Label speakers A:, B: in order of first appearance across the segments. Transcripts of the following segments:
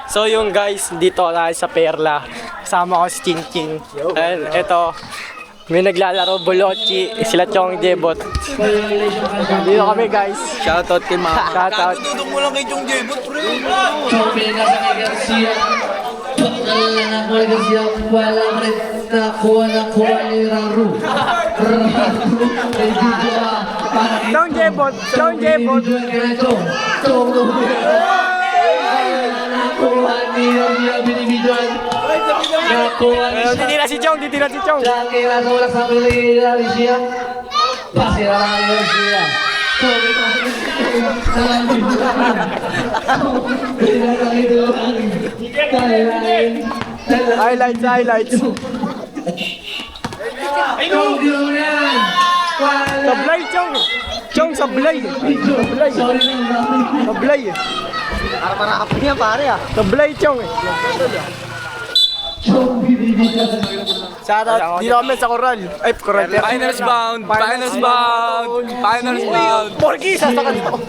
A: So yung guys, dito tayo sa Perla. Kasama ko si Ching Ching. And ito, may naglalaro Bolochi, sila Chong Jebot. Dito kami guys.
B: Shoutout kay Mama.
A: Shoutout.
B: Tutulong mo lang kay Chong Jebot, pre.
C: Chong Garcia. Pagkalan ako ni Garcia, wala rin nakuha ni Raru.
A: Chong Jebot, Chong Jebot.
C: Chong nakuha ni Garcia, binibidyoan. Nakuha ni
A: Titira si Chong, titira si Chong.
C: Lagi na tulak sa pili ni Garcia. Pasira na ni Garcia.
A: Highlights, highlights. Sablay, Chong. Chong, sablay. Sablay. Sablay.
B: Para kapag niya, pare ah.
A: Sablay, Chong. Shoutout. Dito kami sa Coral. Ay, Coral.
B: Finals bound. Finals bound. Finals bound.
A: Porky, sasakad ako.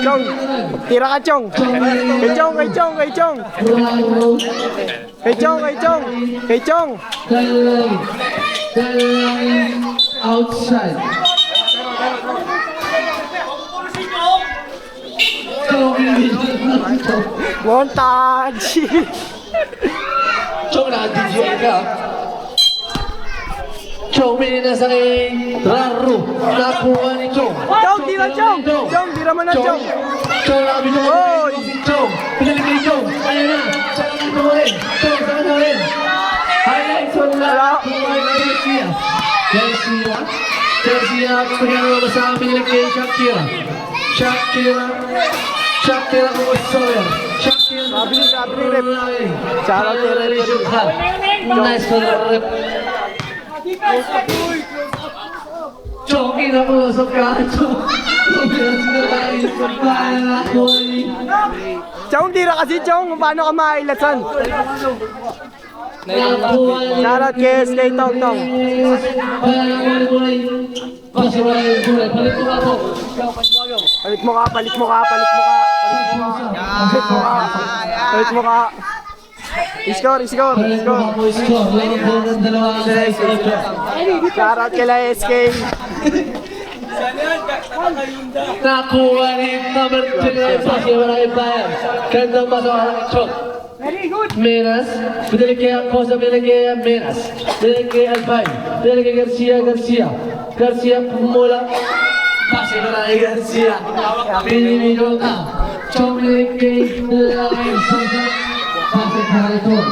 A: Chong, tira ka Chong. Kay Chong, kay Chong, kay Chong. Kay Chong, kay Chong. Kay Chong.
C: Outside.
A: Montage.
C: Chong nakadidyoan ka. Chong minasa kay Raru. Nakuha ni Chong.
A: Chong, tira Chong. Chong, tira mo na Chong.
C: Chong nakabidyoan.
A: Oy.
C: Chong, pinalik kay Chong. Ayan na. Saan ka rin? Chong, saan ka rin? Highlights on na. Nakuha ni Garcia. Garcia. Garcia, pinagawa ba sa amin pinalik kay Shakira. Shakira ko Sawyer. Shakira.
A: Sabi ni Rep. Shoutout kay Rep.
C: Nice for the rep. Chong, inakusap ka. Chong.
A: Chong, tira kasi Chong. Paano ka mailasan? Shoutout kay SK Tong Tong. Palit mo ka, palit mo ka, palit mo ka. Palit mo ka. Palit mo ka. Score, score, score. Shoutout kay SK.
C: Nakuha ni number 3 sa Siwaray Bayan. Gandang pasok ang Chong. Menas, pinili kay Acosta, pinili kay Menas, pinili kay Albay, pinili kay Garcia. Garcia pumula. Pase na kay Garcia. Pinili ka. Chong pinili kay Lalay Sosa. Pase na kay Chong.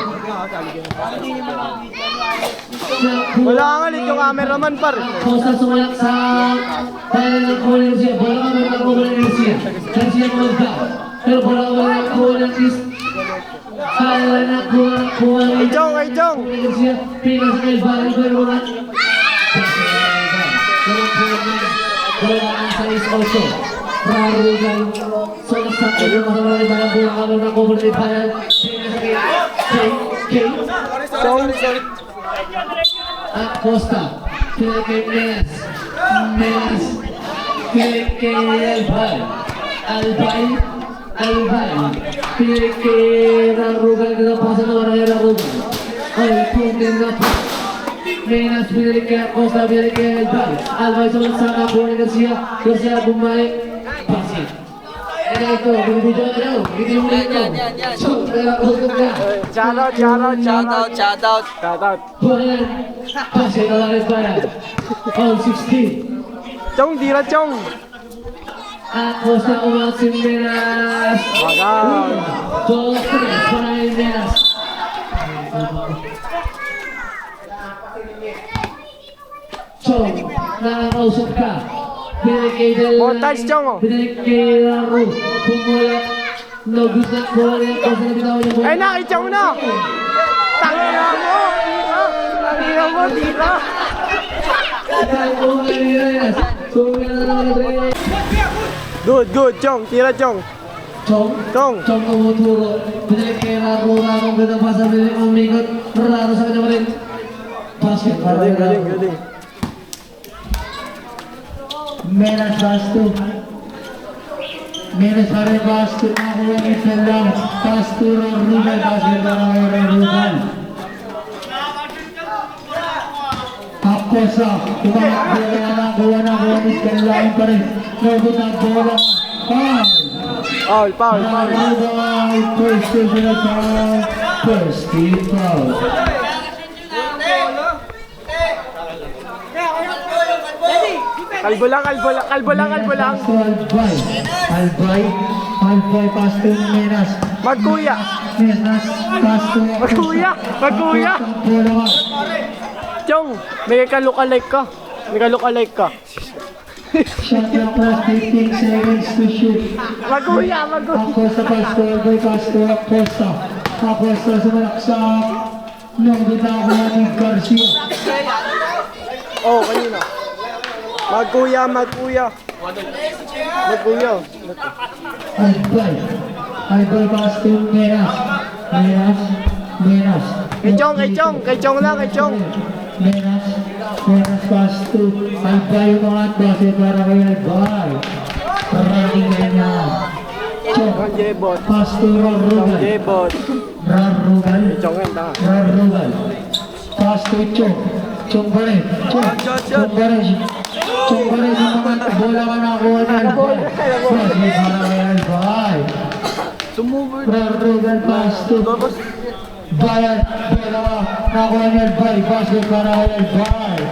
A: Wala nga ulit yung cameraman par.
C: Costa sumalak sa bayan ng Garcia. Bola ka may nakuha ni Garcia. Garcia magka. Pero bola ka may nakuha ni Garcia. Kaya nakuha ni
A: Ay Chong, ay Chong.
C: Garcia. Pinas kay Bayan pero wala. Bola ang 6-8. Rarugan. Solas sa kayo mga mga bola ka may nakuha ni Bayan.
A: Chong,
C: Acosta, pinili kay Menas, pinili kay Albay, pinili kay Rarugan, nagpasan na kay Rarugan. Ay, putin na po. Menas, pinili kay Acosta, pinili kay Albay, sumunod sa kapuha ni Garcia bumalik, pasit. Ito, binibidyo na daw, hindi mo ito. So, nagpasan ka.
A: shoutout.
B: Shoutout.
A: Shoutout.
C: Buwan, pasit na lang Bayan. All 16.
A: Chong, tira Chong.
C: Acosta umat si Menas.
A: Wagaw.
C: Bola 3 para Menas. Chong, nakakausap ka. Pinili kay Del
A: Montage, Chong, oh.
C: Pinili kay Raru. Pumula. No good na kuha rin. Cosa na binawa niya bola.
A: Ay, nakitsa mo na! Tangina mo! Tangina mo, tira! Good, Chong, tira Chong. Chong
C: tumuturo. Binalik kay Raro, ang ganda pa sa bilik umikot. Raro sa kanya pa rin. Basket para rin.
A: Galing.
C: Menas Basto. Menas pa rin Basto. Nakuha ni Felang. Basto, Rugal, basket para kay Rugal. Akosa. Nakuha ni Felang pa rin. Nagod na bola.
A: Foul.
C: First team foul.
A: Kalbo lang.
C: Albay, pasto ni Menas.
A: Magkuya.
C: Menas, pasto.
A: Magkuya. Chong, may ka-lookalike ka.
C: Shot clock last 15 seconds to shoot.
A: Magkuya.
C: Acosta, pasto, Albay, pasto, Acosta sa malaksak. Nung bitakuha ni Garcia.
A: Oh, kanina. Magkuya.
C: Albay, pasto, Menas.
A: Kay Chong lang.
C: Menas pasto. Albay umangat base para kay Albay. Parating kanya.
A: Chong Jebot.
C: Pasto Rarugal. Rarugal. Pasto Chong pa rin. Chong pa rin umangat. Bola ka nakuha na Albay. Base para kay Albay. Rarugal pasto. Bayan, bola nakuha ni Albay, basket para kay Albay.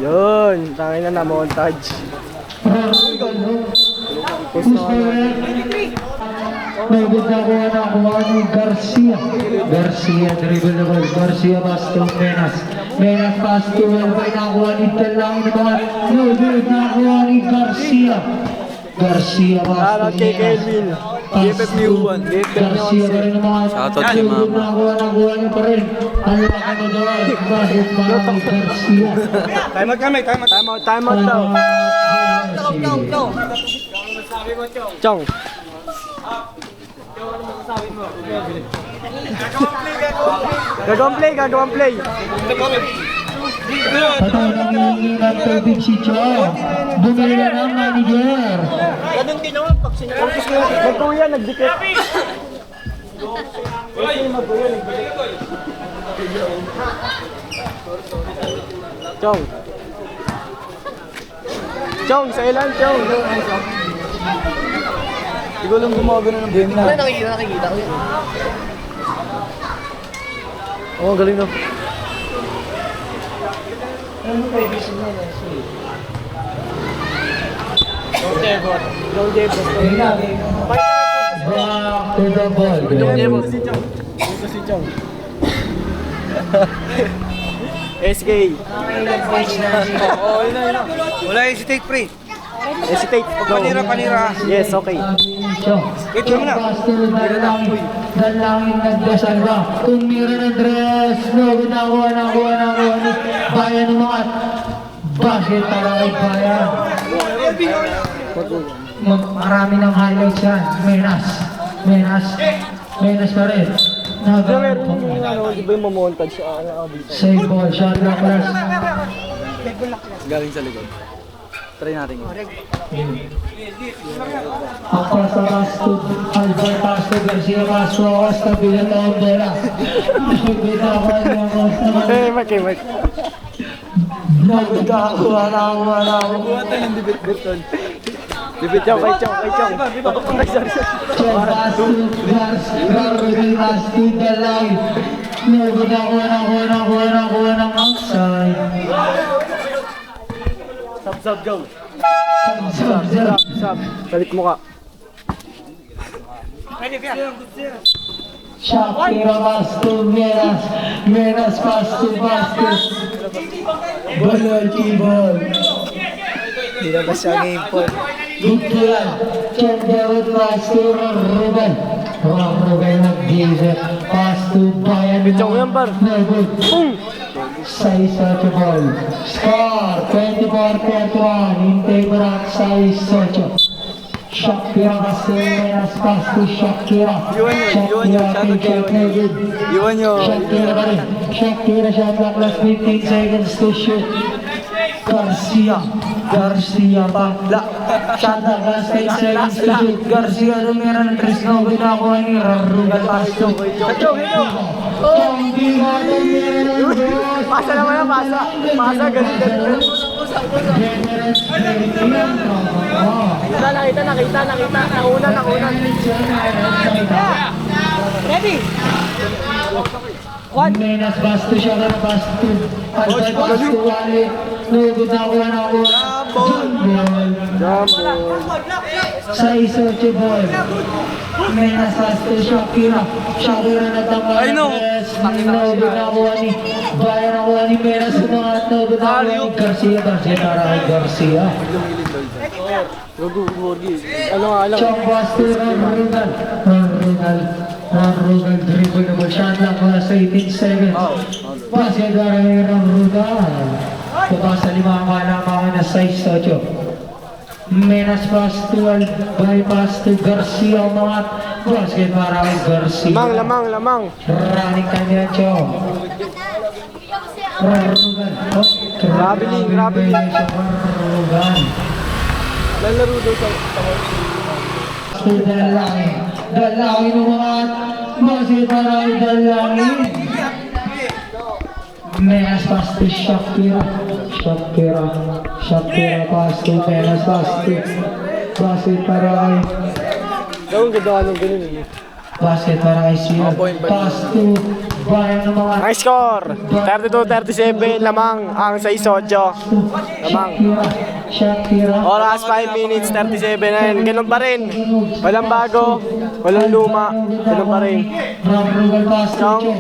A: Yun. Tangin na montage.
C: Nagod na kuha ni Garcia. Dribble na ball. Garcia, pasto, Menas, pasto, Albay, nakuha ni Talang na mga. Nagod na kuha ni Garcia, pasto,
A: Shoutout kay Kelvin.
C: GFF1. Garcia pa rin naman.
B: Shoutout kay Mama.
C: Nakuha niya pa rin. Ang laki na doon. Bakit para kay Garcia?
A: Time out daw. Chong. Gagawang play.
C: Patay lang yung ng tubig si Chong. Bumili na ng manager.
A: Magkuya, nagdikit. Chong, sa ilan, Chong? Hindi ko lang gumagano ng game na.
D: Nakikita ko yun.
A: Oo, galing na. Long Jebot.
C: Back to the ball.
A: Ito si Chong. SK.
B: Wala hesitate pre.
A: Hesitate.
B: Panira.
A: Yes, okay.
B: Wait lang na.
C: Dalangin nagdasal ba? Tumira ng dress. No, nakuha ni Bayan umangat. Basket para kay Bayan. Marami ng highlights yan. Menas pa rin.
A: Di ba yung mamontage siya?
C: Save ball. Shot clock last.
B: Galing sa likod. Try natin yun.
C: Acosta pasto. Albay pasto. Garcia pasto. Acosta bilang ang bola. Nagbitawan niya Acosta.
A: Mark.
C: Nagbitawan na ako.
A: Dibit Chong, kay Chong.
C: Chong pasto. Rodel pasto. Dalay. Nakuha ng outside.
A: Sub, go. Sub. Balik mo ka.
C: Shakira pasto. Menas pasto. Balochi ball.
D: Hindi na ba siya game po?
C: Butulan. Chong Jebot pass to Ruben. Ruben nag-give. Pass to Bayan.
A: Chong yan, par.
C: No good. Size to ball. Score 24-31 in favor of Size 8. Shakira Menas pass to Shakira.
B: Iwan nyo.
C: Shakira shot clock last 15 seconds to shoot. Garcia pa. Shot clock last 10 seconds to shoot. Garcia dumira ng 3 no good nakuha ni Rugal pass to.
A: Pasa naman yan, pasa. Pasa, ganun. Nakita. Nauna. Ready?
C: Menas pass to Shakira pass to Albay pass to Wale. No good nakuha. Size 8 ball. Menas pass to Shakira. Shakira natanggal.
B: Ay, no.
C: No good nakuha ni Bayan nakuha ni Menas. Sumangat no good nakuha ni Garcia para kay Garcia.
A: Ano?
C: Chong pass to Rugal dribble na ball. Shot lang last 18 seconds. Pass kay Rugal. Pabasa 5 mga na size 8. Menas pass to Albay pass to Garcia umangat. Basket para kay Garcia.
A: Lamang.
C: Running time yan, Chong.
A: Grabe.
C: Rugal.
A: Lalaro daw sa
C: Dalangin umangat. Basket para kay Dalangin. Menas pass to Shakira pass to Menas pass to basket para kay basket para kay Sia pass to Bayan ng mga
A: Ang score, 32-37, lamang ang 6-8. Lamang.
C: Shakira
A: Oras 5 minutes, 37 na yun. Ganun pa rin. Walang bago, walang luma. Ganun pa rin.
C: Rugal pass to
A: Chong.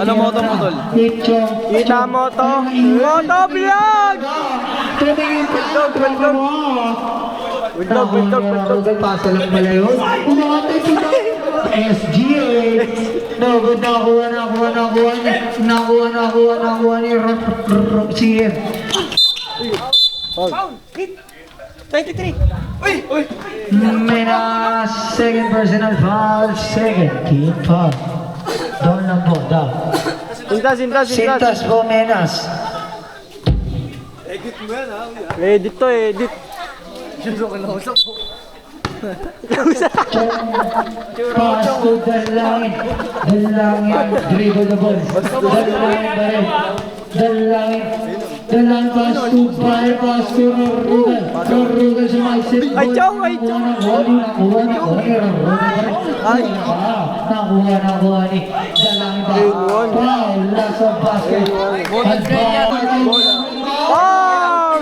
B: Ano mo to, Motol?
C: Chong.
A: Kita mo to. Motovlog! Bulldog.
C: Rugal pass lang pala yun. Umatay kita. SGA. No, good nakuha ni CF.
A: 23.
C: Menas second personal foul, second team foul. Doon lang po, daw. Sintas po, Menas.
A: Edit to, edit.
C: Pass to Dalangin. Dribble the ball. Dalangin pass to Bayan, pass to Rugal sumaisip.
A: Ay, Chong!
C: Nakuha ni Dalangin pa. Foul, nasa basket.
A: Oh!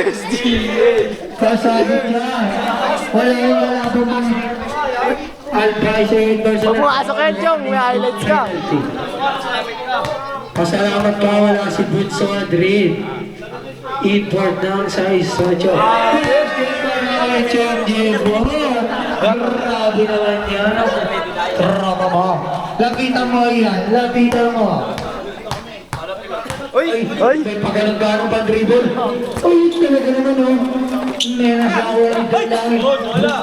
A: SGA!
C: Kasabit yan. Wala po mang Albay sa
A: Huwag mo asok yan, Chong. May highlights ka.
C: Pasalamat ka, wala si Bunso Madrid. Import ng size 8. Chong Jebot. Grabe naman yan. Trama mo. Lapitan mo yan.
A: Uy!
C: May pagalang-galang pang-dribble. Uy, talaga naman o. Menas ako ni Dalangin.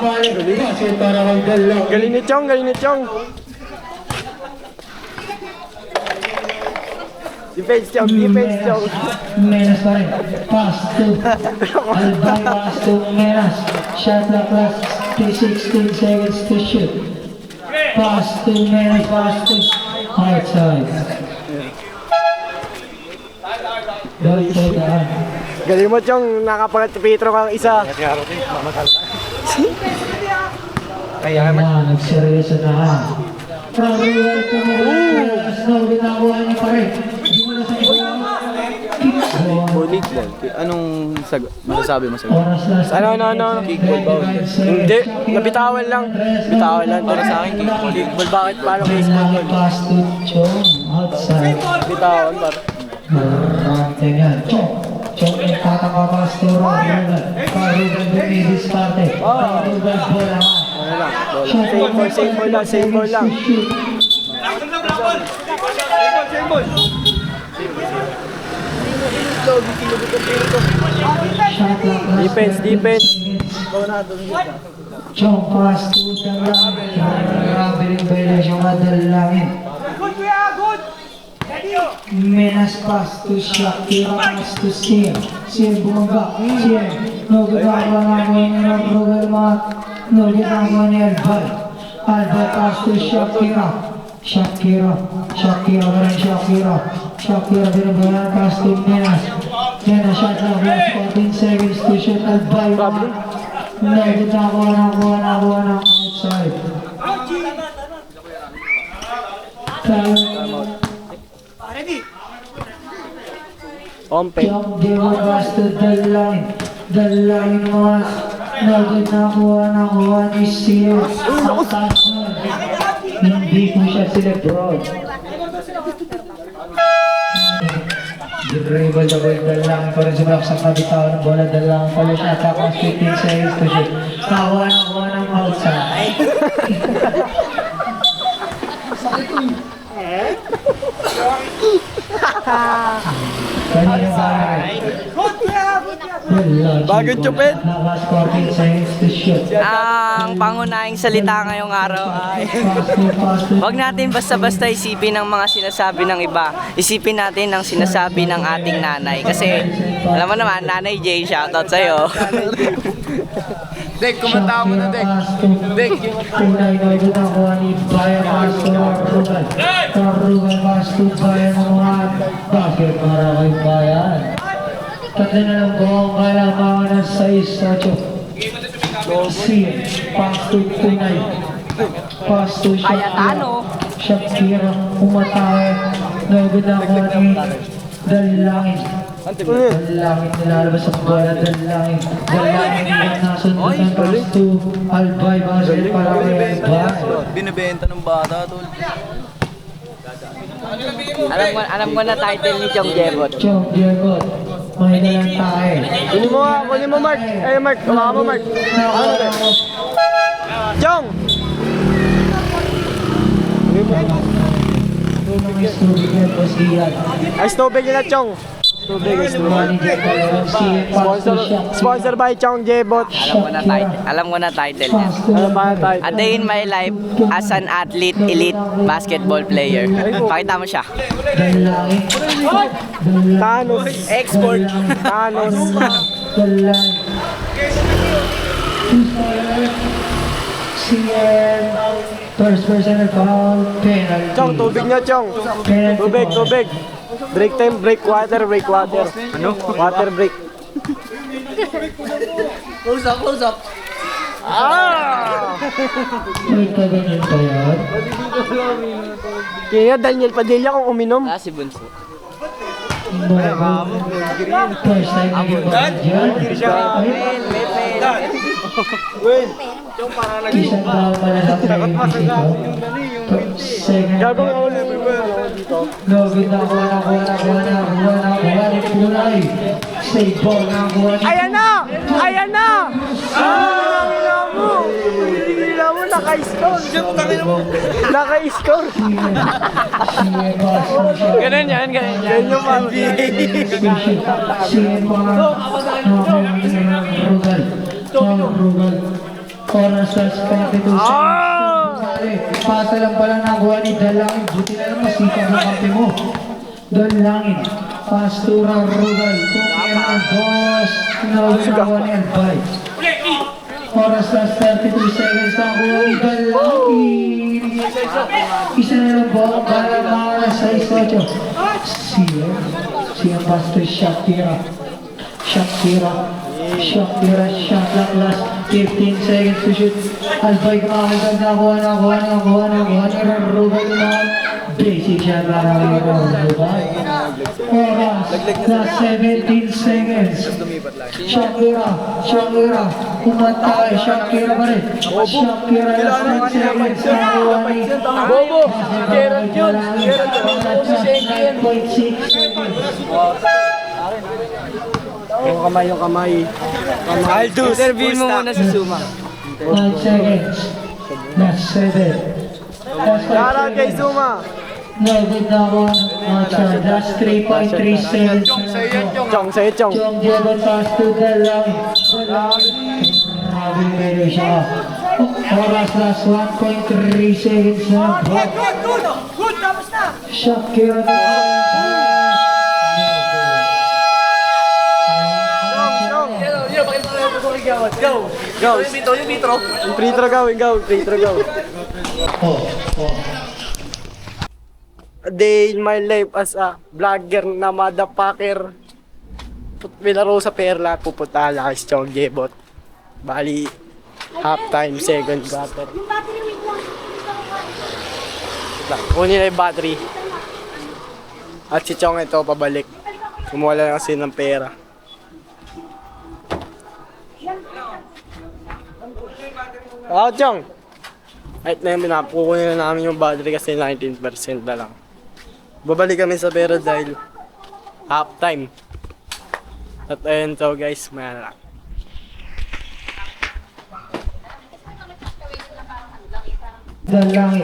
C: Balik. Basket para kay Dalangin.
A: Galing ni Chong. Defense, Chong.
C: Menas pa rin. Pass to Albay, pass to Menas. Shot clock last 16 seconds to shoot. Pass to Menas, pass to outside. Don't go down.
A: Galing mo, Chong. Nakapalat Petro kang isa.
C: Kaya nagseryoso na. Rugal ko mo rin. Snow, ginagawa niya pa rin. Hindi mo na sa iba.
B: Bonit lang. Anong masasabi mo sa
C: Oras last.
A: Ano? Hindi. Nabitawan lang. Para sa akin, kickball. Bakit? Paano kayo
C: Dalangin pass to Chong outside.
A: Bitawan, par.
C: Maraming yan. Chong yung tataka pastor Ruben. Ruben dumidiskarte. Ruben bola nga.
A: Same ball lang, same ball lang. Defense.
C: Chong pass to Dalangin. Grabe rin violation ng Dalangin. Menas pass to Shakira, pass to Siem. Siem bumangga. Siem. Nagagawa na mo yung problema. Nagagawa ni Albay. Albay pass to Shakira. Shakira binabaya pass to Menas. Menas shot lang. 14 seconds to shoot. Albay. Nagagawa na outside.
A: Ompe.
C: Jump dewa basta dalangin mas nakuha ni Sio. Hindi ko siya sinebron. Dribble dalangin pa rin sa back sa kabitaw ng bola dalangin pa rin siya. Tapos 15 seconds to shoot. Nakuha ng outside. Kanina
A: Bagong chupin.
C: Last 14 seconds to shoot.
D: Ang pangunahing salita ngayong araw ay huwag natin basta-basta isipin ang mga sinasabi ng iba. Isipin natin ang sinasabi ng ating nanay. Kasi, alam mo naman, Nanay Jane, shoutout sa'yo.
B: Dek, kumanta mo na, Dek. Dek.
C: Tunay na ito nakuha ni Bayan Pastor Ruben. Ruben Pastor Bayan mga bakit para kay Bayan. Tanda na lang ko ang kailangan ng 6-8. Siem, Pastor Tunay. Pastor Shakira, umatake. Nagod nakuha ni Dalangin. Dalangin nilalabas sa bola, Dalangin yung nasundan pass to Albay, basket para kay Albay.
B: Binibenta ng bata, tol.
D: Alam ko na title ni Chong Jebot.
C: Chong Jebot, may dalang tayo.
A: Kunin mo Mark. Mark, kumaka mo Mark. Chong! Ice tubig nila Chong. Sponsor by Chong Jebot.
D: Alam ko na title niya.
A: Ano ba ang title?
D: A Day in My Life as an Athlete Elite Basketball Player. Pakita mo siya.
A: Thanos.
D: Export.
A: Thanos.
C: First personal foul, penalty.
A: Chong, tubig niya Chong. Tubig. Break time, break water. Ano? Water break.
D: Close up.
C: May kaganyan pa yan?
A: Kaya Daniel Padilla kung uminom.
D: Si Bunso.
C: First time na ginawa dyan. Isang tao pala sa practice ito. Second
A: Gagawin
C: time.
A: ako dito.
C: Login nakuha ni Punay. Save ball nakuha ni...
A: Ayan na! Hila mo, naka-score. Naka-score. Ganun yan. Ganyan yung
C: Rugal. Oras sa 42 Pasa lang pala nakuha ni Dalangin. Buti na lang masipag ang kampi mo. Dalangin. Pastura Rugal. Kung yan ang boss. Nakuha ni Albay. Oras sa 33 seconds nakuha ni Dalangin. Isa na lang ba? Para mga 6-8. Siya Pastor Shakira. Shot lang last 15 seconds to shoot. Albay kumakagad nakuha ni Ruben naman. Basic shot para kay Ruben. Oras, last 17 seconds. Shakira, kumatay, Shakira pa rin. Shakira last 10 seconds. Nakuha ni Bobo, Gerald yun. 9.6 seconds.
A: Yung kamay. Aldous,
D: Interview mo muna sa Suma.
C: 9 seconds. Last 7.
A: Shoutout kay Zuma.
C: No, good na ako. Last 3.3 seconds.
A: Chong, sa'yo Chong.
C: Chong Jebot pass to the line. Grabe meron siya. Oras last 1.3 seconds na.
E: Good, tapos na!
C: Shakira na.
A: Go! Yung free throw gawin, free throw gawin.
C: Oh.
A: A day in my life as a vlogger na motherfucker. Pinaro sa Perla, pupunta lang kay Chong Jebot. Bali, halftime, second quarter.
E: Yung battery, wait lang.
A: Kunin na yung battery. At si Chong ito pabalik. Kumuha lang kasi ng pera. Chong! Kahit na yung pinapukunin na namin yung battery kasi 19% na lang. Babalik kami sa pera dahil halftime. At ayun to guys, maya na lang.
C: Dalangin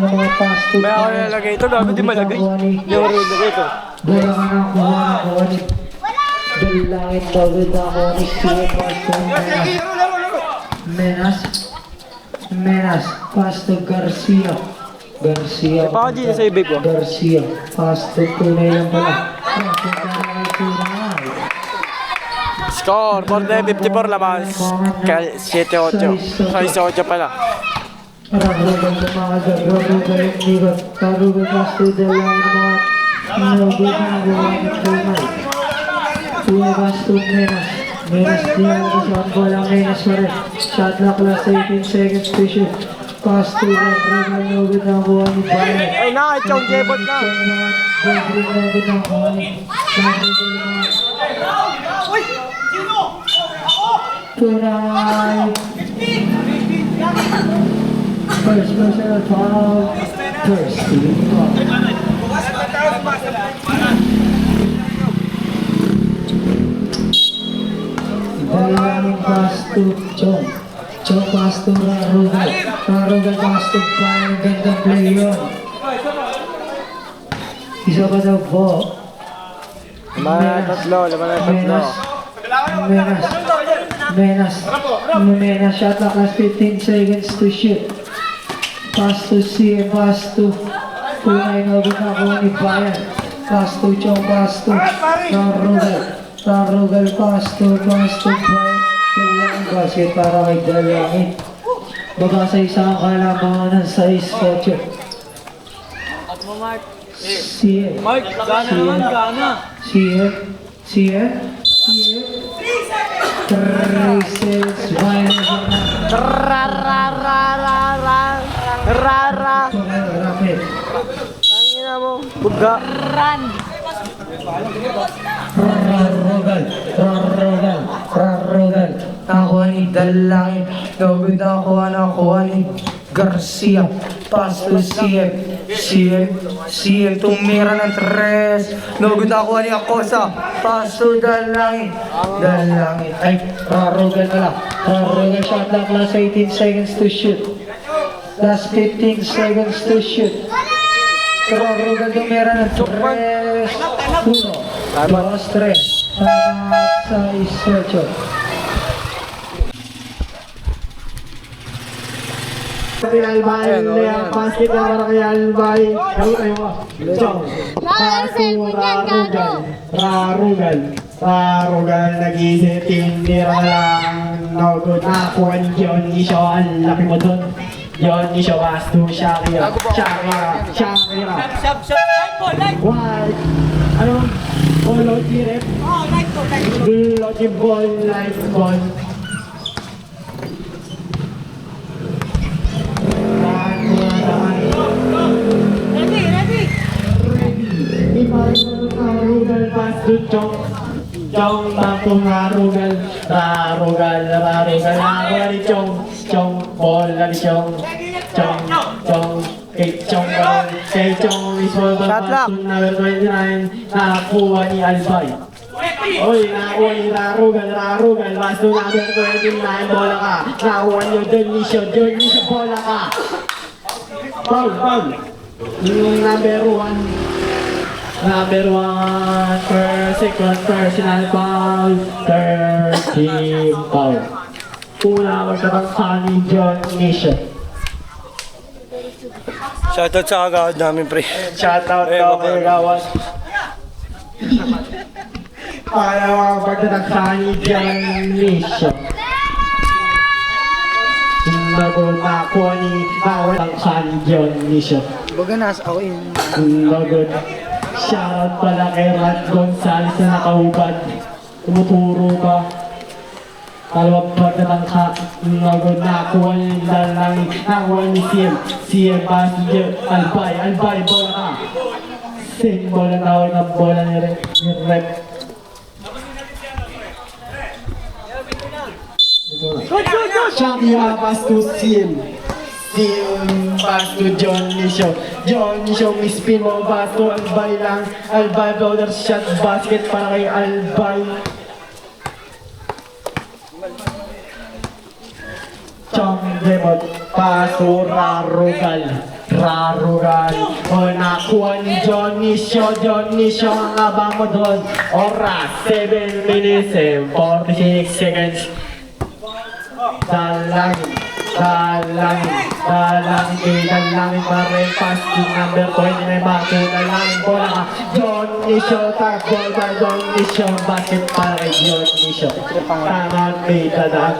C: ng mga fast food.
A: May ako nalagay ito, gabi di malagay. Yung nalagay ito.
C: Dalangin ng kuha ng kuha. Dalangin daw din ako ni Stuart Pastor Menas Pastor Garcia.
A: Baka dito sa ibig ko.
C: Garcia. Pastor tunay lang pala.
A: Score, 4-54 lamang. 7-8. 6-8 pala.
C: Rarugan ng mga rarugan ng ligot. Rarugan Pastor dalangin ng mga rarugan ng buwan ng tunay. Tuwa Pastor Menas. Menas diyan ko sa bola Menas pa rin. Shot clock last 18 seconds to shoot. Pass to Rodrigo Nugod ng buwan ni Bayan.
A: Ay na, Chong Jebot na.
C: Rodrigo Nugod ng buwan ni Tunay. First personal foul. First team foul. Dalangin pass to Chong. Chong pass to Rarugal. Rarugal pass to Bayan. Gandang play yun. Isa pa daw po.
A: Laman na tatlo.
C: Menas. Shot clock last 15 seconds to shoot. Pass to CM. Pass to Tunay na ginagawa ni Bayan. Pass to Chong. Pass to Rarugal pass to Bayan. Dalangin basket para kay Dalangin. Baka sa isang kalamangan ng 6-8. CM.
D: Mark, gana naman, gana.
C: CM. 3 seconds violation na. Rapid.
A: Tangina mo. Buga.
C: Rarugal. Nakuha ni Dalangin. Nagod nakuha ni Garcia. Pass to CM. Tumira ng 3. Nagod nakuha ni Acosa. Pass to Dalangin. Ay, Rarugal na lang. Rarugal shot clock last 18 seconds to shoot. Last 15 seconds to shoot. Rarugal tumira ng 3. 1. 2-3. Sa 18. Kay Albay, ang basket na para kay Albay. Rarugal, nag-isip, tinira lang. No good na po, John Isho, ang laki mo dun. John Isho, pass to Shakira. Why? Anong? Logi rep? Logi ball, light ball. Rarugal pass to Chong. Chong tapong Rarugal. Nakuha ni Chong. Ball na ni Chong.
F: Kay Chong Baron. Kay Chong mismo ba pass to number 29. Nakakuha ni Albay. Oy, nakakuha ni Rarugal. Pass to number 29. Bola ka. Nakakuha niyo Dionisio. Bola ka. Foul. Number 1 second personal foul, third team foul. Una magkatangka ni John Nisha.
B: Shoutout sa kagawad namin, pre.
F: Shoutout daw kay Gawas. Para magkatangka ni John Nisha. Nakuha ni tangka ni John Nisha. Lagod. Shoutout pala kay Rad Gonzales na nakahubad. Tumuturo pa. Kalawag pagkatangka. Lagod nakuha niya nakuha ni CM Passenger. Albay, bola ka. Same bola tawag ng bola ni Rep. Shakira pass to CM pass to John Nisho. Spin mo pass to Albay lang. Albay floater shot basket para kay Albay. Chong Debot pass to Rarugal. O nakuha ni John Nisho ang abang mo doon. Oras 7 minutes and 46 seconds. Dalangin pa rin pass to number 29 back to dalangin bola ka John Nisho takbol ka John Nisho basket para kay John Nisho tangan may dadaan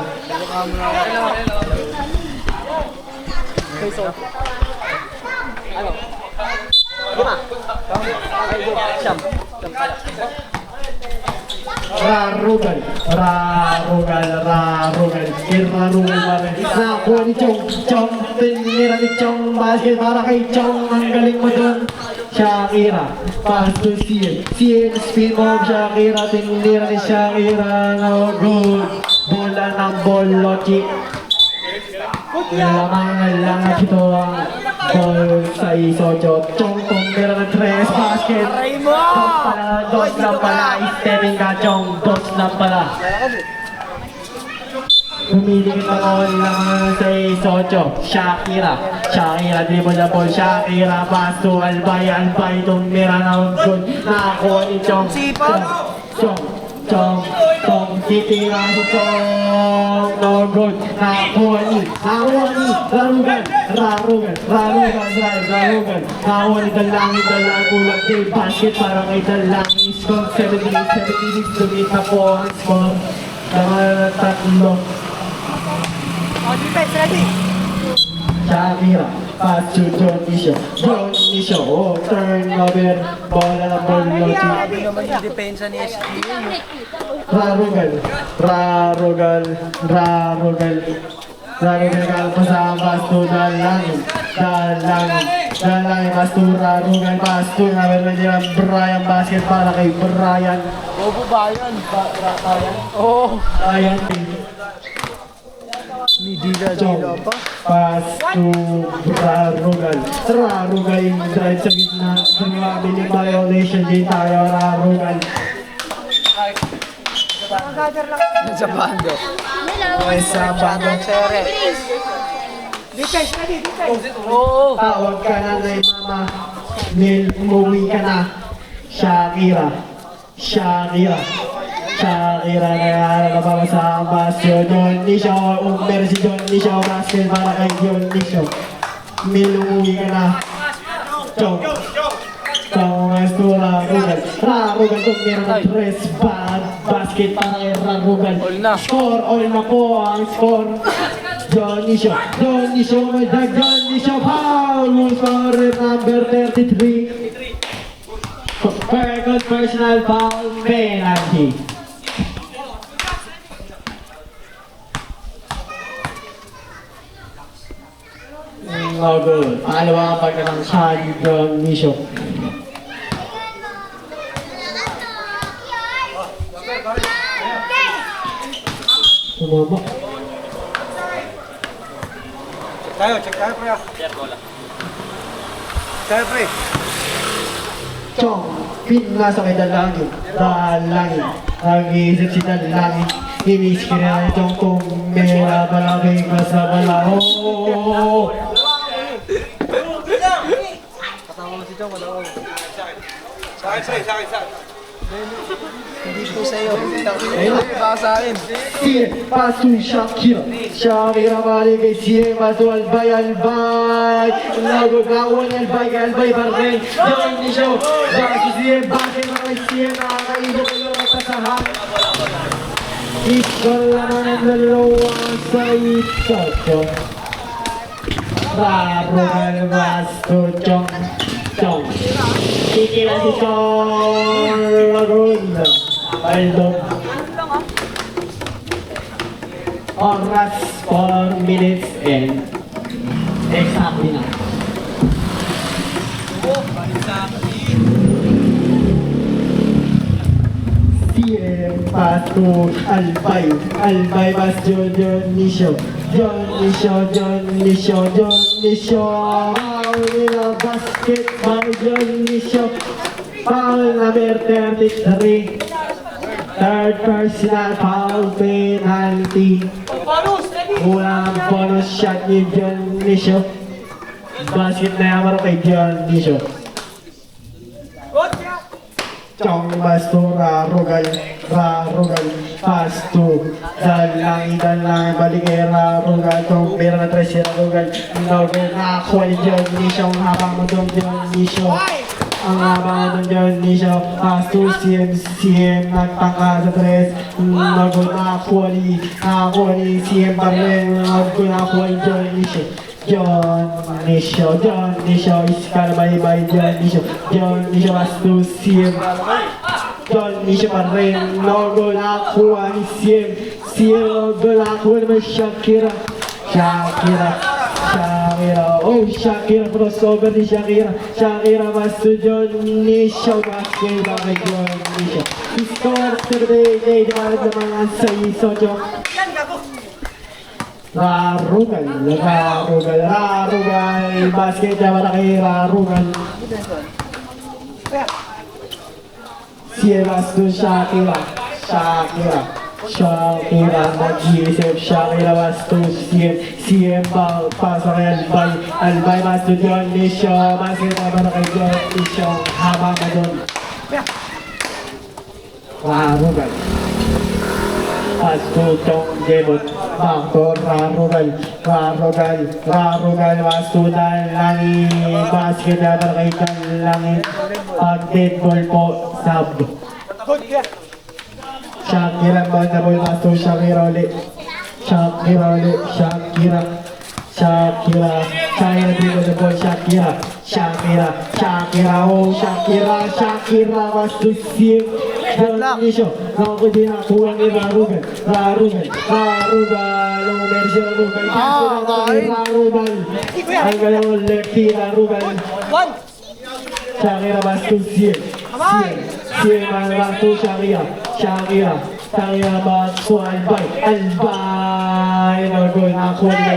F: Rarugal pa rin. Nakuha ni Chong, tinira ni Chong, basket para kay Chong, ang galing mo dun. Shakira, pass to CM, spin move, Shakira, tinira ni Shakira, no good. Bola ng Bolochi. Lang ito ang ball sa isocho. Chong tumira ng 3 basket. Dos lang pala, stepping ka Chong, dos lang pala. Pumili ka lang sa isocho. Shakira, dribble the ball. Shakira, pass to Albay tumira ng good. Nakakuha ni Chong. Chong, titira si Chong, no good. Nakakuha ni Rarugal. Nakakuha ni Dalangin, ulat din, basket para kay Dalangin. Score 76, dumit na po ang score. Tatlo.
E: Defense, ready.
F: Shakira, pass to John Nisho, turnover, bola na Bolochi. Rarugal kalpas ang pass to Dalangin, pass to Rarugal, pass to number 9, Brian, basket para kay Brian. Brian. Pass to Rarugal yung drive sa gitna. Mabili violation din tayo, Rarugal.
B: Sa bando.
F: Sa bando.
E: Defense, ready, defense.
F: Tawag ka na kay Mama Nil, umuwi ka na. Shakira na nababasa ang basyo. John Nisho, si John Nisho, basket para kay John Nisho. Nil, umuwi ka na. Chong, mas to Rarugal tumira ng 3 basket para kay Rarugal. Score, all na po ang score. John Nisho, foul, score number 33. Second personal foul, penalty. No good. Pangalawa ang pagkatangka ni John Nisho. Tumama.
B: Check tayo, pre.
F: Chong, pinasa kay dalangin, dalangin. Nag-iisip si dalangin, iniskira Chong kung mera balabing ka sa balaho. Siye, pasu Shakira, Shakira balik kay Siye, pasu albay, albay. Nagagawan albay barren. Yon ni Show, pasu Siye, bakit na kay Siye, nakakaibot ko yung kasahan. Ikaw naman ang dalawa sa isa, Chong. Raro kalbasto, Chong, Chong. Kikila si Chong, magunda. Aldo. Oras 4 minutes and exactly na. CM Pato Albay, Albay Mas John Nisho, John Nisho. Maulila basketball John Nisho. Foul number 33. Third personal foul penalty. Walang bonus shot ni John Nisho. Basket na yamaro kay John Nisho. Chong basto rarugal, pass to dalang, balik kay rarugal. Chong pera na 13 rarugal. Nakakuha ni John Nisho. Ang habang mo doon John Nisho. Ang habang doon John Nisho. Pass to CM nagtangka sa 3. Nakakuha ni CM pa rin. Nakakuha ni John Nisho. John Nisho is kalabay by John Nisho pass to CM. John Nisho pa rin. Logo nakakuha ni CM. Logo nakakuha naman Shakira. Oh, Shakira, crossover ni Shakira. Shakira pass to John Nisho. Basket ba kay John Nisho. Score today, dapat naman sa iso, Rarugal, basket na wala kay Rarugal. Sieras to Shakira, nag-iisip, Shakira was to CM pasa kay Albay mas to John Nisho, basket na wala kay John Nisho, habang na doon. Rarugal. Pasto Chong Jebot, Bakto Rarugal, Pasto Dalangin, basket na kay Dalangin, pag-dead ball po, sub. Shakira ba na ball, Pasto Shakira ulit, Shakira dito na ball, Shakira, Pasto Sim. John Nisho, naku din nakuha ni Rarugal, ang mersi Rarugal, ang galawang lefty Rarugal, Shakira basto CM ang basto Shakira basto Albay, naku nakuha ni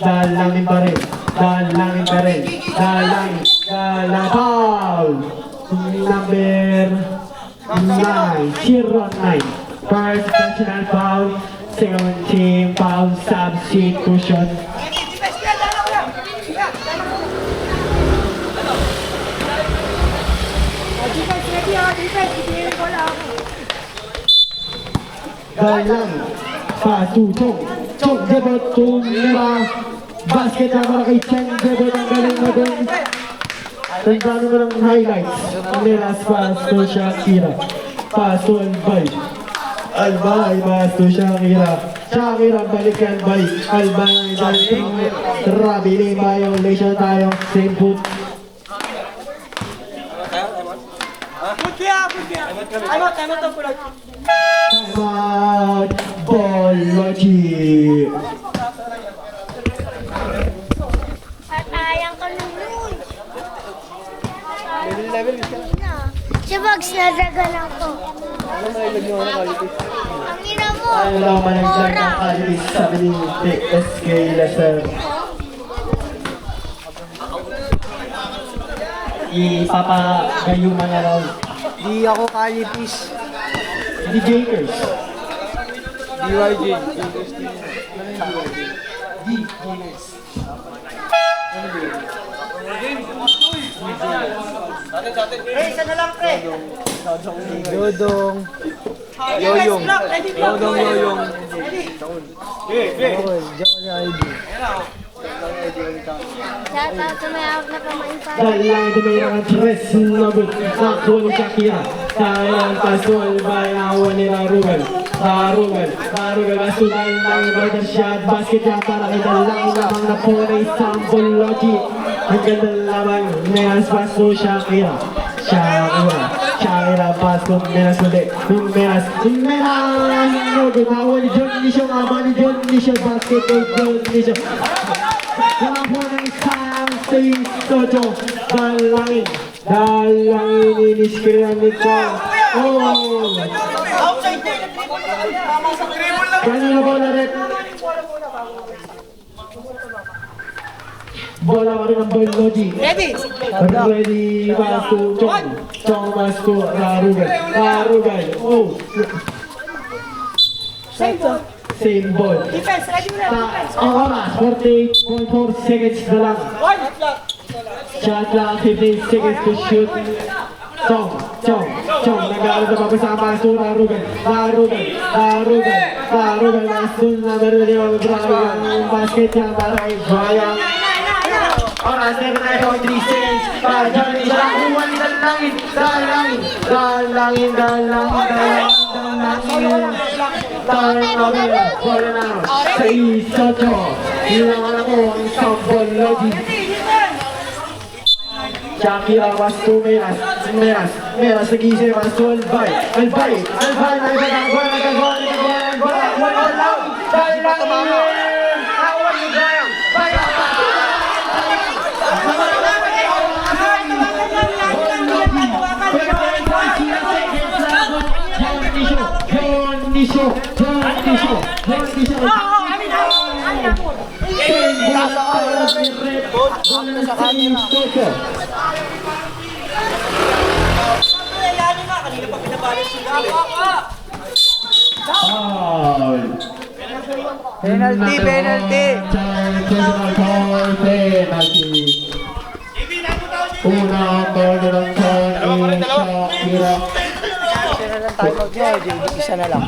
F: Dalangin pa rin, foul! Number 9, 09. First personal foul, second team foul substitution. Dalang, pasu Chong Jebot tumira, basket na para kay Chong Jebot, ang galing mo doon. Tandaan mo ng highlights. Nilas pass to Shakira. Pass to Albay, pass to Shakira. Balik kay Albay. Grabe na violation tayo. Same foot.
E: Time out.
F: Bology.
G: Patayang ka naman. Si Bugs nadagalan ko. Ang ina mo.
F: Ano naman ang drag ng Kalibis, sabi ni TSK Lesser. ipapagayuman na raw.
A: Di ako kalipis.
F: Di Jakers.
A: DYJ. Dodong. Yoyong. Dodong Yoyong.
G: Shoutout sa may awak na pamainpan.
F: Dahil lang tumira ang tres nabot. Ako ni Shakira. Dahil ang pasol bayawan nila Ruben. Ruben. Basto dahil lang brother shot. Basket niya para kay Dalang lamang na po na isang bologi. Ang ganda lamang. Menas basto Shakira. Shakira basto. Menas ulit. Menas. Ruben. Hawa ni John Nisho. Aba ni John Nisho. Basket ni John Nisho. Lamang po na isang Sojo. Dalangin iniskriyan nito. Oh! Kanina bola red. Bola pa rin ang Bologi. Ready, Basko, Chong Basko, Ruben. Oh! Same ball.
E: Defense, ready mo na.
F: Ang oras, 48.4 seconds na lang. Shot lang, 15 seconds to shoot. Chong. Nag-aaral na papasama ang sura, Ruben. Masun na meron din ang basket niya para kay Brian. Oras, 9.3 seconds. Para Johnny, siya lang kuha ni Dalangin. Turnover, bola na sa Sojo. Hilangan ako ang isang Bologi. Shakira Basto Meras nag-isip Basto Albay Penalty. Una bola ng Shakira.
A: Isa na lang.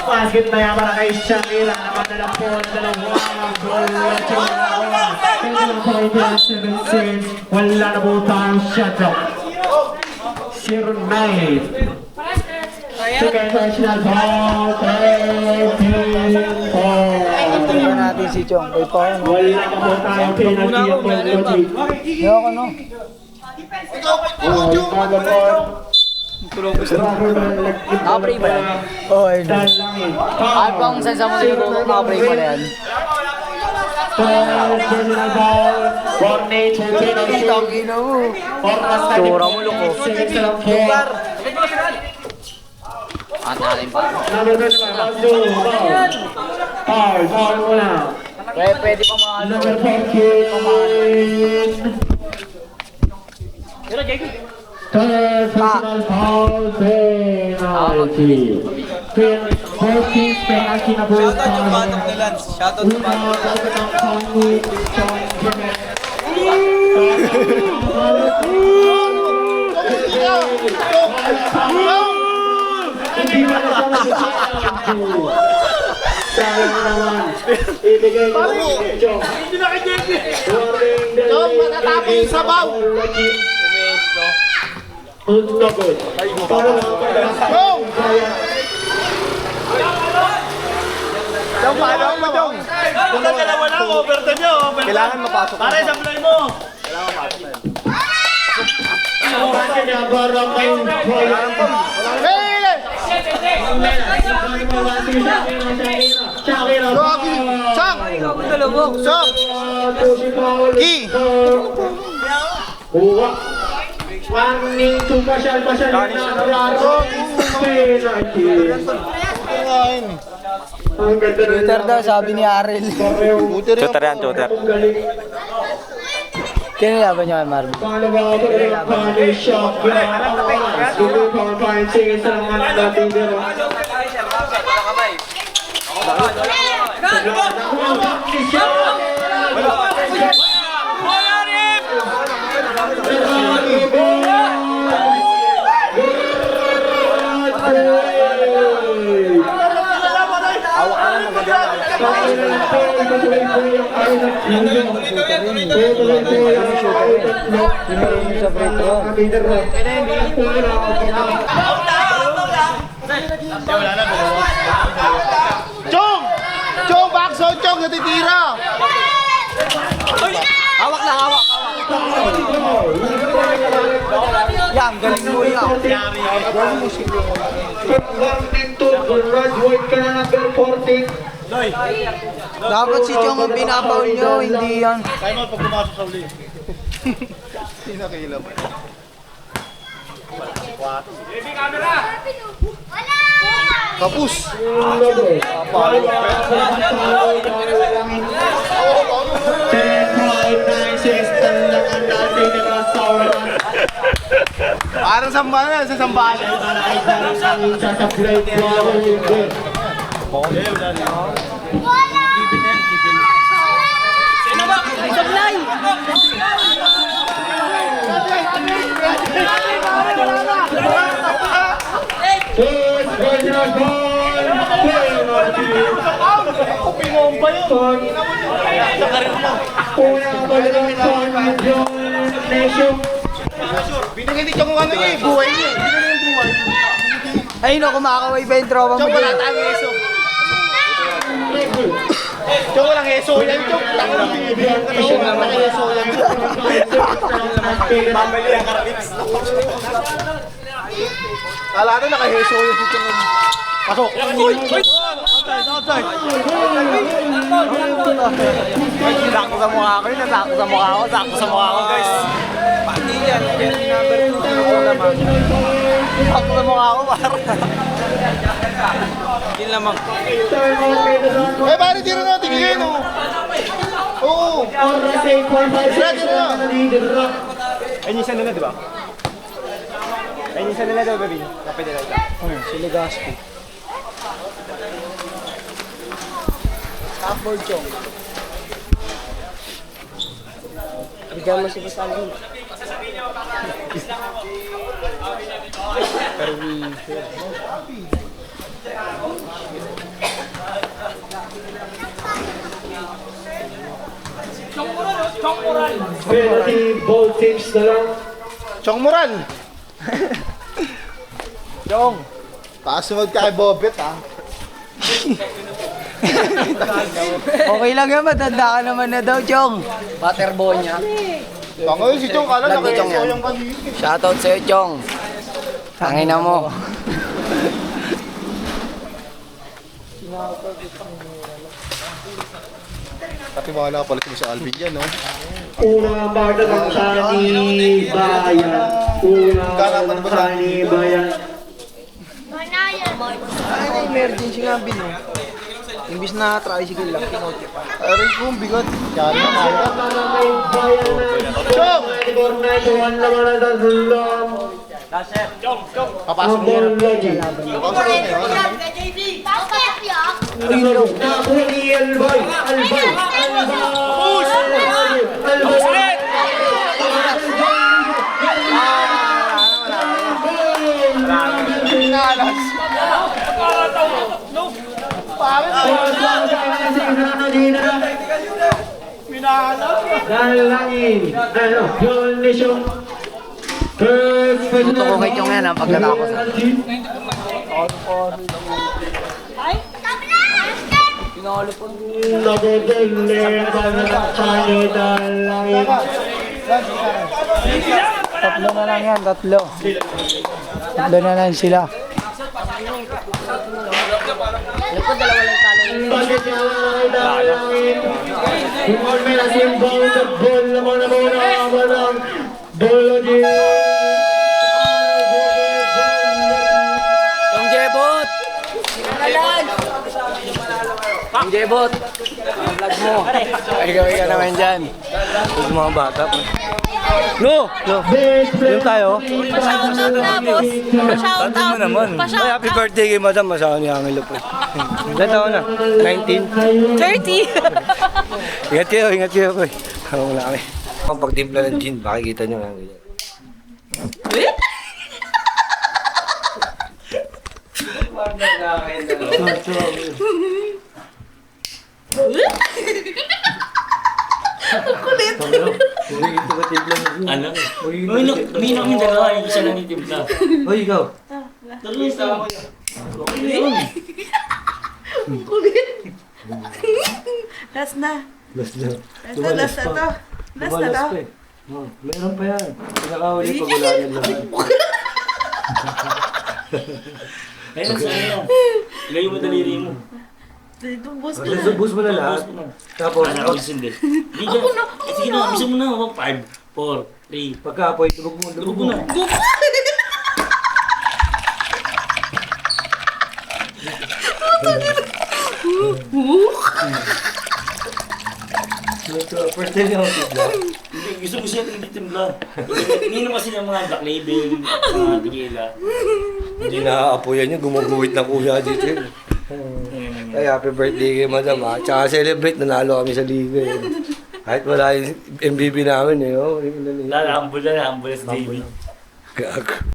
F: Basket na yan para kay Shakira. Napadala po ang dalawang goal na Shakira. 7 seconds. Wala na po tayong shot out. 0-9. Second personal foul. 13
A: Tingnan natin si Chong.
F: Wala na po tayong penalty at penalty.
A: Ayoko no.
F: Nakaprey ba yan?
A: Oo,
F: Ay,
A: pang sansa mo siguro nakaprey pa na yan.
F: personal foul. Warning to penalty.
A: Tura mo, loko.
F: Number 25, foul muna.
A: Pwede pa mga
F: Number 14. Third personal foul, penalty. 14 penalty na po tayo. Una, dapat ang pangit, Chong Jemet. Hindi ba na siya nagsasabi? Sayang naman. Ibigay ko kay Chong. Chong, matatapos yung sabaw. Untagod. Para Chong! Chong, paano mo, Chong?
B: Kung nagkalawa na, overtime nyo.
A: Kailangan mapasok.
B: Pare, sablay mo.
F: Warning to pasyal-pasyal na klaro. Penalty. Ang ganda ng
D: Shooter daw, sabi ni Arel.
A: Shooter yan, shooter.
D: Kinilaban niyo kay Marvin.
F: Pangalawa pa rin ang punish shot. Dito pang 5 seconds na naman natin dito.
B: Chong! Chong, backzone, Chong, natitira!
D: Hawak lang, hawak. Yan, galing mo yan.
F: Graduate ka na number 14.
D: Dapat si Chong ang pinapaul nyo, hindi yan.
B: Time out pag pumasok sa uli. Pinakailam. Kapus!
F: 10.96 talagang natin ang asawa.
B: Parang sambahan sa sambahan.
F: Ay dahil sa sasablay ko ako hindi. First goal na goal! Pinomba yun! Unang balon ni John Nesio.
B: Binigyan ni Chong ano eh, buhay niya. Binigyan yung buhay.
D: Ayun o, kumakaway pa yung tropa mo.
B: Chong, wala tayong eso. Chong, walang eso yan, Chong. Tangan mo binibigyan ka Chong, walang eso yan. Mamali ang karabits. Kala na naka-eso yun si Chong. Pasok. Outside.
A: Sakto sa mukha ko yun, sakto sa mukha ko, sakto sa mukha ko guys. Pati yan, number 2 ako naman. Sakto sa mukha ko, parang. Yun lamang.
B: Eh, pare, tira na, tigilin, oh. Oo.
A: Ayun yung isa nila, di ba? Ayun yung isa nila daw, gabi. Kapit nila ito.
D: Si Legaspi. Upboard Chong. Bigyan mo si Pasali.
F: Penalty, both teams na lang.
B: Chong Moran.
A: Chong!
B: Taas sumag ka kay Bobet, ha?
D: Okay lang yan, matanda ka naman na daw, Chong. Waterboy niya.
B: Tangoy, si Chong, kala
D: Lagi Chong
B: naka-eso
D: yan.
B: yung kanina.
D: Shoutout sa'yo, Chong. Tangin na mo.
B: Pati wala pala sila sa Alvin yan, no?
F: Unang part ng Kanibayan. Unang part ng Kanibayan.
D: Ay, emergency nga, Bino. Imbis na tricycle lang, pinotip pa.
B: Aray ko, bigat. Yan na, kaya.
F: Chong!
B: Papasok mo yan. Papasok mo yan.
F: Dalangin, John Nesio.
D: Tuto ko kay Chong yan, pagkatapos. Tatlo na lang yan, tatlo. Tatlo na lang sila.
F: Bakit nga ay dalangin? Kung may nasin ball naman na muna ang Bolo
A: Jebot, vlog mo. Ikaw naman dyan. Huwag mga bata po. No! Yung tayo.
E: Pa-shoutout na, boss. Pa-shoutout.
B: mo naman. Ay, happy birthday kay Madam. Masawa ni Angelo po. Ilan taon na? 19?
E: 30.
B: Ingat kayo po. Wala kami. Ang pagtimpla ng gin, makikita nyo.
H: Ano? Umiinom kami dalawa, yung isa lang itimpla.
B: Hoy, ikaw.
E: Last na.
B: Last na.
E: Last na to. Last na to.
B: Meron pa yan. Pinakahuli pag wala na lahat.
H: Ayun ang sa'yo yan. Ilayo mo daliri mo.
E: Dito, boss ko na.
B: Subus mo na lahat. Tapos,
H: Ano ako sindi. Ako na. Sige na, bisa mo na. 5, 4, 3.
B: pagkapoy, tubog mo.
H: Lubog mo na.
B: First time niya ako timpla.
H: Hindi, gusto mo siya hindi timpla. Ininom kasi ng mga black label, mga tequila.
B: Hindi naaapoyan niya, gumuguhit na kuya dito yun. Ay, happy birthday kay Madam ha. Tsaka celebrate, nanalo kami sa liga eh. Kahit wala yung MBB namin eh. Oh,
H: Lala, ambula na sa JV.
B: Gag.